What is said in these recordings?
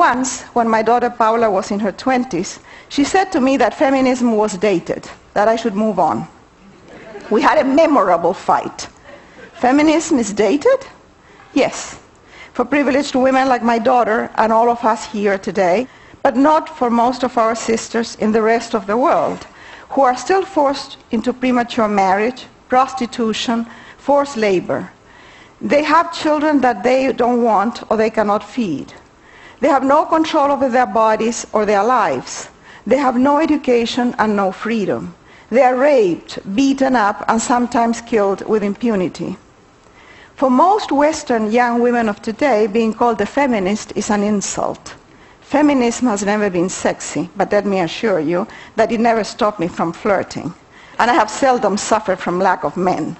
Once, when my daughter Paula was in her 20s, she said to me that feminism was dated, that I should move on. We had a memorable fight. Feminism is dated? Yes, for privileged women like my daughter and all of us here today, but not for most of our sisters in the rest of the world, who are still forced into premature marriage, prostitution, forced labor. They have children that they don't want or they cannot feed. They have no control over their bodies or their lives. They have no education and no freedom. They are raped, beaten up, and sometimes killed with impunity. For most Western young women of today, being called a feminist is an insult. Feminism has never been sexy, but let me assure you that it never stopped me from flirting. And I have seldom suffered from lack of men.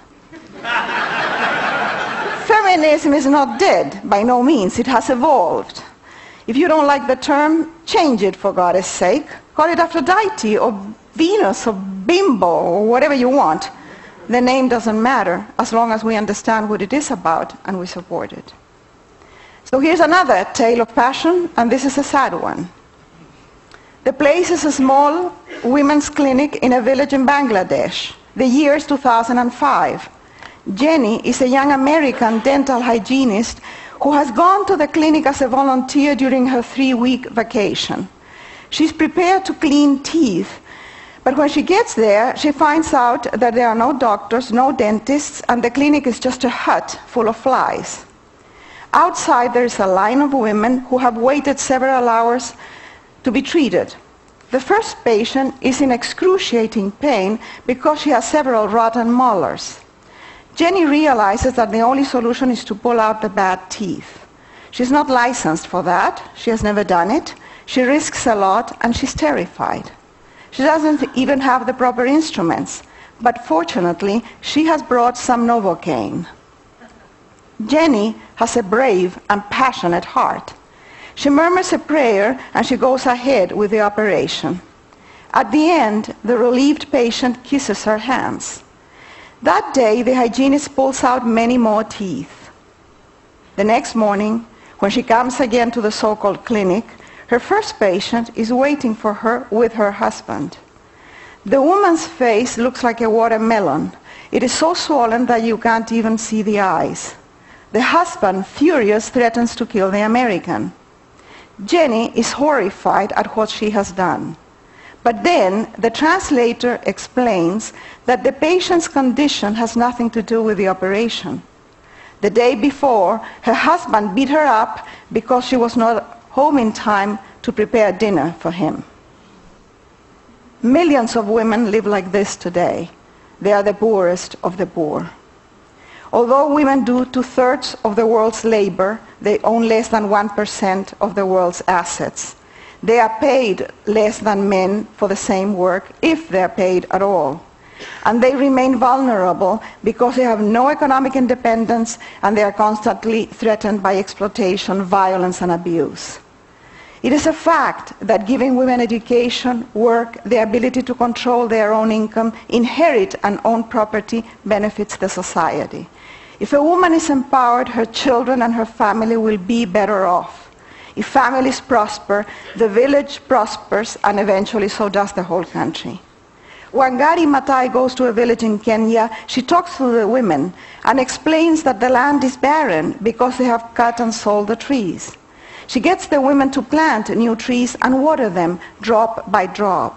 Feminism is not dead, by no means. It has evolved. If you don't like the term, change it for God's sake. Call it Aphrodite or Venus or Bimbo or whatever you want. The name doesn't matter as long as we understand what it is about and we support it. So here's another tale of passion, and this is a sad one. The place is a small women's clinic in a village in Bangladesh. The year is 2005. Jenny is a young American dental hygienist who has gone to the clinic as a volunteer during her 3-week vacation. She's prepared to clean teeth, but when she gets there, she finds out that there are no doctors, no dentists, and the clinic is just a hut full of flies. Outside, there is a line of women who have waited several hours to be treated. The first patient is in excruciating pain because she has several rotten molars. Jenny realizes that the only solution is to pull out the bad teeth. She's not licensed for that. She has never done it. She risks a lot, and she's terrified. She doesn't even have the proper instruments, but fortunately, she has brought some Novocaine. Jenny has a brave and passionate heart. She murmurs a prayer and she goes ahead with the operation. At the end, the relieved patient kisses her hands. That day, the hygienist pulls out many more teeth. The next morning, when she comes again to the so-called clinic, her first patient is waiting for her with her husband. The woman's face looks like a watermelon. It is so swollen that you can't even see the eyes. The husband, furious, threatens to kill the American. Jenny is horrified at what she has done. But then the translator explains that the patient's condition has nothing to do with the operation. The day before, her husband beat her up because she was not home in time to prepare dinner for him. Millions of women live like this today. They are the poorest of the poor. Although women do 2/3 of the world's labor, they own less than 1% of the world's assets. They are paid less than men for the same work, if they are paid at all. And they remain vulnerable because they have no economic independence and they are constantly threatened by exploitation, violence, and abuse. It is a fact that giving women education, work, the ability to control their own income, inherit and own property benefits the society. If a woman is empowered, her children and her family will be better off. If families prosper, the village prospers, and eventually so does the whole country. When Gari Matai goes to a village in Kenya, she talks to the women and explains that the land is barren because they have cut and sold the trees. She gets the women to plant new trees and water them drop by drop.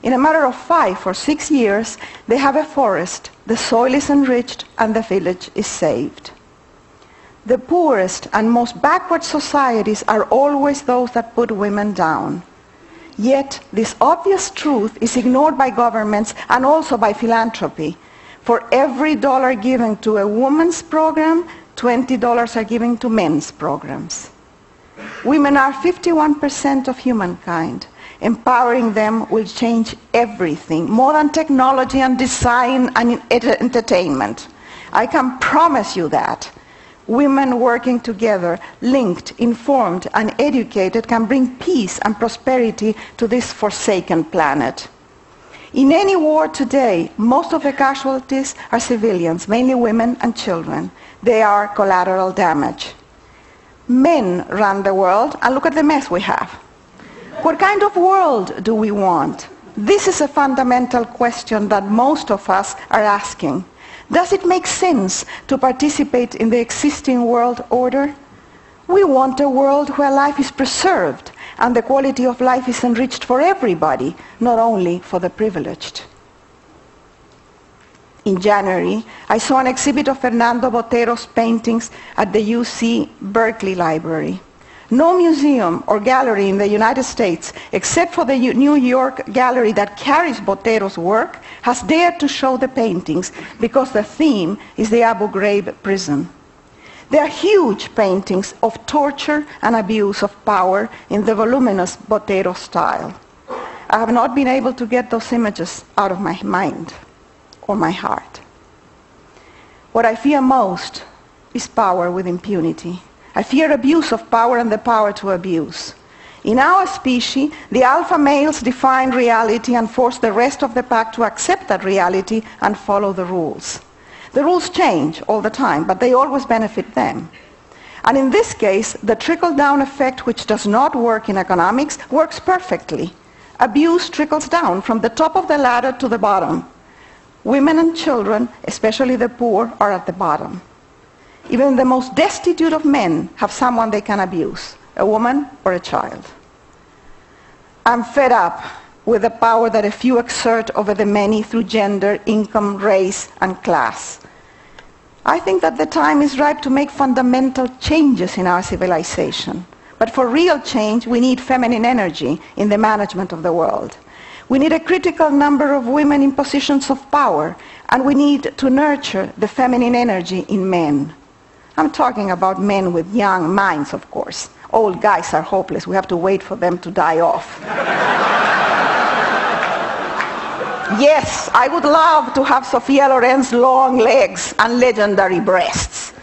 In a matter of 5 or 6 years, they have a forest, the soil is enriched, and the village is saved. The poorest and most backward societies are always those that put women down. Yet this obvious truth is ignored by governments and also by philanthropy. For every dollar given to a woman's program, $20 are given to men's programs. Women are 51% of humankind. Empowering them will change everything, more than technology and design and entertainment. I can promise you that. Women working together, linked, informed, and educated can bring peace and prosperity to this forsaken planet. In any war today, most of the casualties are civilians, mainly women and children. They are collateral damage. Men run the world, and look at the mess we have. What kind of world do we want? This is a fundamental question that most of us are asking. Does it make sense to participate in the existing world order? We want a world where life is preserved and the quality of life is enriched for everybody, not only for the privileged. In January, I saw an exhibit of Fernando Botero's paintings at the UC Berkeley Library. No museum or gallery in the United States, except for the New York gallery that carries Botero's work, has dared to show the paintings because the theme is the Abu Ghraib prison. They are huge paintings of torture and abuse of power in the voluminous Botero style. I have not been able to get those images out of my mind or my heart. What I fear most is power with impunity. I fear abuse of power and the power to abuse. In our species, the alpha males define reality and force the rest of the pack to accept that reality and follow the rules. The rules change all the time, but they always benefit them. And in this case, the trickle-down effect, which does not work in economics, works perfectly. Abuse trickles down from the top of the ladder to the bottom. Women and children, especially the poor, are at the bottom. Even the most destitute of men have someone they can abuse, a woman or a child. I'm fed up with the power that a few exert over the many through gender, income, race, and class. I think that the time is ripe to make fundamental changes in our civilization. But for real change, we need feminine energy in the management of the world. We need a critical number of women in positions of power, and we need to nurture the feminine energy in men. I'm talking about men with young minds, of course. Old guys are hopeless. We have to wait for them to die off. Yes, I would love to have Sophia Loren's long legs and legendary breasts.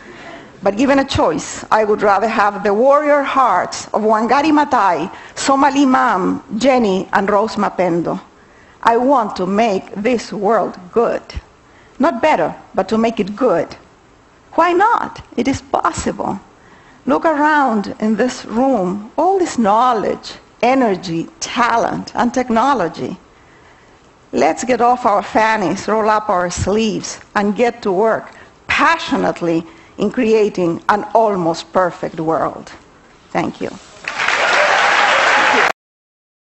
But given a choice, I would rather have the warrior hearts of Wangari Maathai, Somali Mam, Jenny, and Rose Mapendo. I want to make this world good. Not better, but to make it good. Why not? It is possible. Look around in this room, all this knowledge, energy, talent, and technology. Let's get off our fannies, roll up our sleeves, and get to work passionately in creating an almost perfect world. Thank you.